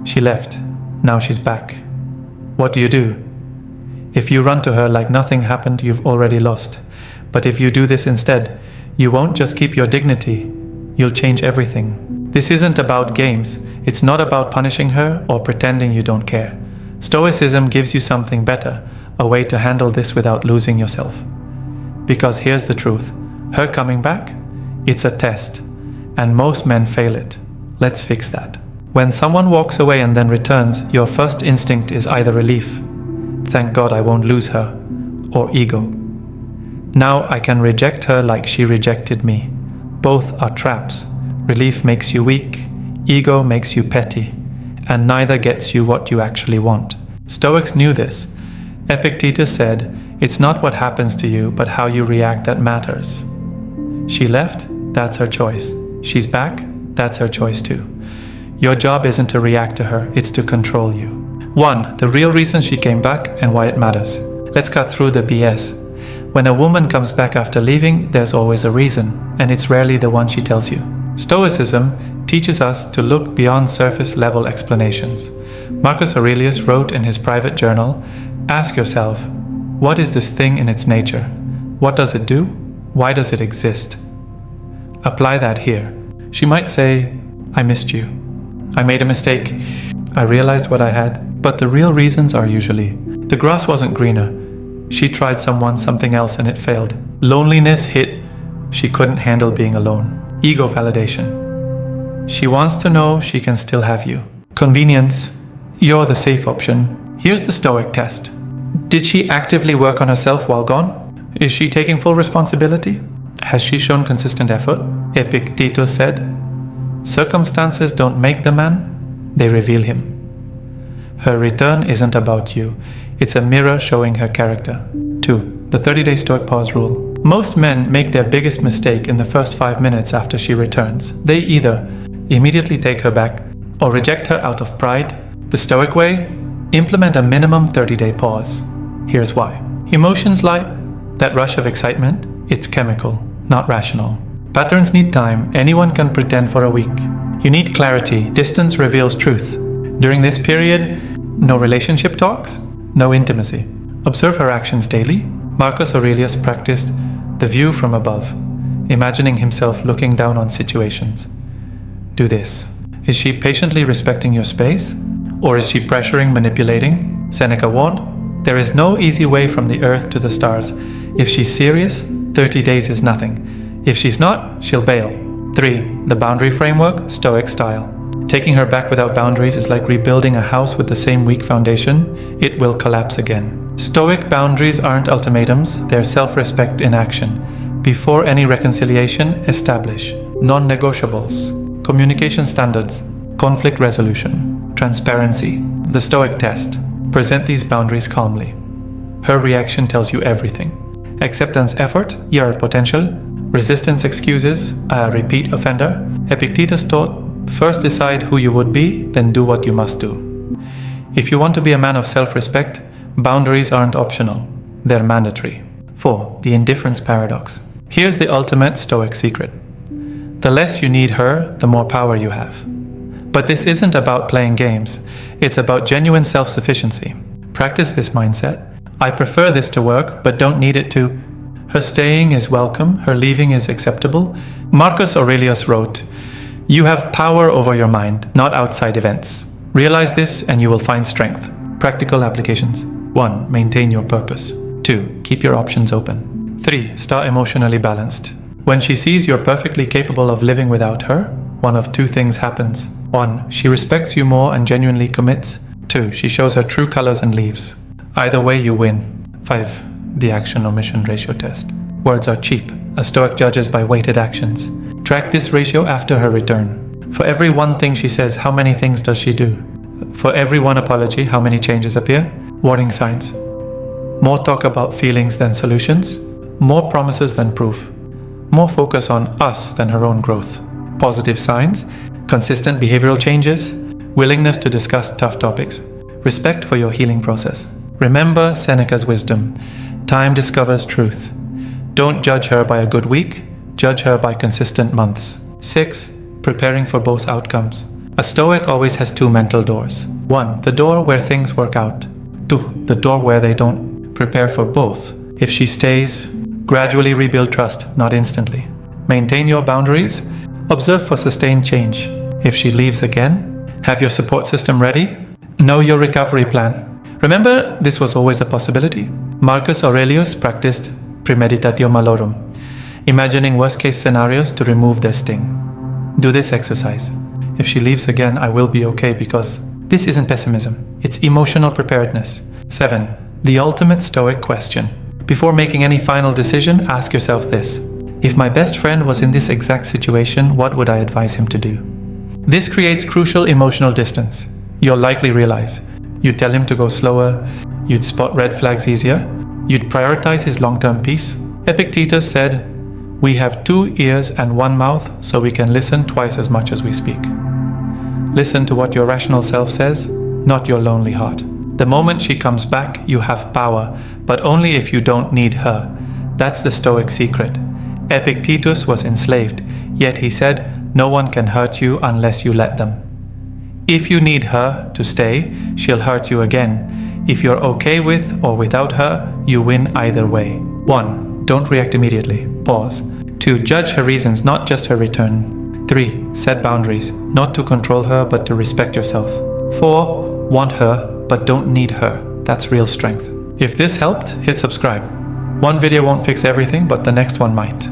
She left. Now she's back. What do you do? If you run to her like nothing happened, you've already lost. But if you do this instead, you won't just keep your dignity, you'll change everything. This isn't about games. It's not about punishing her or pretending you don't care. Stoicism gives you something better, a way to handle this without losing yourself. Because here's the truth. Her coming back? It's a test. And most men fail it. Let's fix that. When someone walks away and then returns, your first instinct is either relief, thank God I won't lose her, or ego. Now I can reject her like she rejected me. Both are traps. Relief makes you weak, ego makes you petty, and neither gets you what you actually want. Stoics knew this. Epictetus said, "It's not what happens to you, but how you react that matters." She left, that's her choice. She's back, that's her choice too. Your job isn't to react to her, it's to control you. 1. The real reason she came back and why it matters. Let's cut through the BS. When a woman comes back after leaving, there's always a reason, and it's rarely the one she tells you. Stoicism teaches us to look beyond surface-level explanations. Marcus Aurelius wrote in his private journal, "Ask yourself, what is this thing in its nature? What does it do? Why does it exist?" Apply that here. She might say, "I missed you. I made a mistake. I realized what I had." But the real reasons are usually, the grass wasn't greener. She tried something else and it failed. Loneliness hit. She couldn't handle being alone. Ego validation. She wants to know she can still have you. Convenience. You're the safe option. Here's the Stoic test. Did she actively work on herself while gone? Is she taking full responsibility? Has she shown consistent effort? Epictetus said, "Circumstances don't make the man, they reveal him." Her return isn't about you. It's a mirror showing her character. 2. The 30-day Stoic pause rule. Most men make their biggest mistake in the first 5 minutes after she returns. They either immediately take her back or reject her out of pride. The Stoic way? Implement a minimum 30-day pause. Here's why. Emotions like that rush of excitement, it's chemical, not rational. Patterns need time. Anyone can pretend for a week. You need clarity. Distance reveals truth. During this period, no relationship talks, no intimacy. Observe her actions daily. Marcus Aurelius practiced the view from above, imagining himself looking down on situations. Do this. Is she patiently respecting your space? Or is she pressuring, manipulating? Seneca warned, there is no easy way from the earth to the stars. If she's serious, 30 days is nothing. If she's not, she'll bail. 3. The boundary framework, Stoic style. Taking her back without boundaries is like rebuilding a house with the same weak foundation. It will collapse again. Stoic boundaries aren't ultimatums, they're self-respect in action. Before any reconciliation, establish non-negotiables, communication standards, conflict resolution, transparency. The Stoic test. Present these boundaries calmly. Her reaction tells you everything. Acceptance effort, your potential. Resistance excuses, a repeat offender. Epictetus taught, first decide who you would be, then do what you must do. If you want to be a man of self-respect, boundaries aren't optional, they're mandatory. 4. The indifference paradox. Here's the ultimate Stoic secret. The less you need her, the more power you have. But this isn't about playing games, it's about genuine self-sufficiency. Practice this mindset. I prefer this to work, but don't need it to. Her staying is welcome, her leaving is acceptable. Marcus Aurelius wrote, "You have power over your mind, not outside events. Realize this and you will find strength." Practical applications. 1. Maintain your purpose. 2. Keep your options open. 3. Stay emotionally balanced. When she sees you're perfectly capable of living without her, one of 2 things happens. 1. She respects you more and genuinely commits. 2. She shows her true colors and leaves. Either way, you win. 5. The action-omission ratio test. Words are cheap. A Stoic judges by weighted actions. Track this ratio after her return. For every one thing she says, how many things does she do? For every one apology, how many changes appear? Warning signs. More talk about feelings than solutions. More promises than proof. More focus on us than her own growth. Positive signs. Consistent behavioral changes. Willingness to discuss tough topics. Respect for your healing process. Remember Seneca's wisdom. Time discovers truth. Don't judge her by a good week. Judge her by consistent months. 6. Preparing for both outcomes. A Stoic always has two mental doors. 1. The door where things work out. 2. The door where they don't. Prepare for both. If she stays, gradually rebuild trust, not instantly. Maintain your boundaries. Observe for sustained change. If she leaves again, have your support system ready. Know your recovery plan. Remember, this was always a possibility. Marcus Aurelius practiced premeditatio malorum, imagining worst-case scenarios to remove their sting. Do this exercise. If she leaves again, I will be okay, because this isn't pessimism, it's emotional preparedness. 7. The ultimate Stoic question. Before making any final decision, ask yourself this. If my best friend was in this exact situation, what would I advise him to do? This creates crucial emotional distance. You'll likely realize you'd tell him to go slower, you'd spot red flags easier, you'd prioritize his long-term peace. Epictetus said, "We have 2 ears and 1 mouth, so we can listen twice as much as we speak." Listen to what your rational self says, not your lonely heart. The moment she comes back, you have power, but only if you don't need her. That's the Stoic secret. Epictetus was enslaved, yet he said, "No one can hurt you unless you let them." If you need her to stay, she'll hurt you again. If you're okay with or without her, you win either way. 1. Don't react immediately. Pause. 2. Judge her reasons, not just her return. 3. Set boundaries, not to control her, but to respect yourself. 4. Want her, but don't need her. That's real strength. If this helped, hit subscribe. One video won't fix everything, but the next one might.